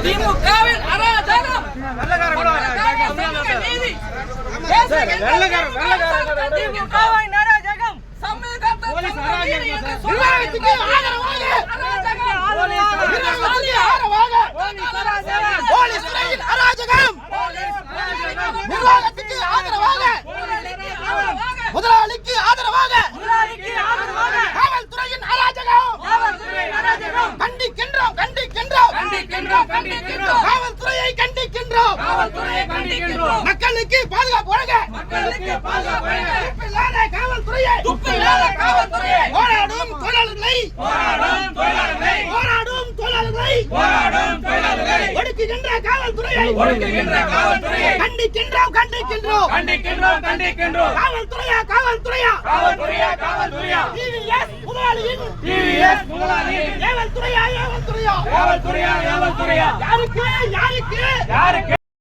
திமுகவின் அராஜகம் திமுகவின் அராஜகம் முதலாளிக்கு ஆதரவாக காவல்துறையின் அராஜகம் கண்டிக்கின்றோம் காவல்துறையை கண்டிக்கின்றோம் மக்களுக்கு பாதுகாப்பு வழங்க காவல்துறையை போராடும் தொழிலாளர்களை ஒடுக்குகின்ற காவல்துறையை கண்டிக்கின்றோம் காவல்துறையா டிவிஎஸ் முதலாளியின் ஏவல்துறையா யாருக்கு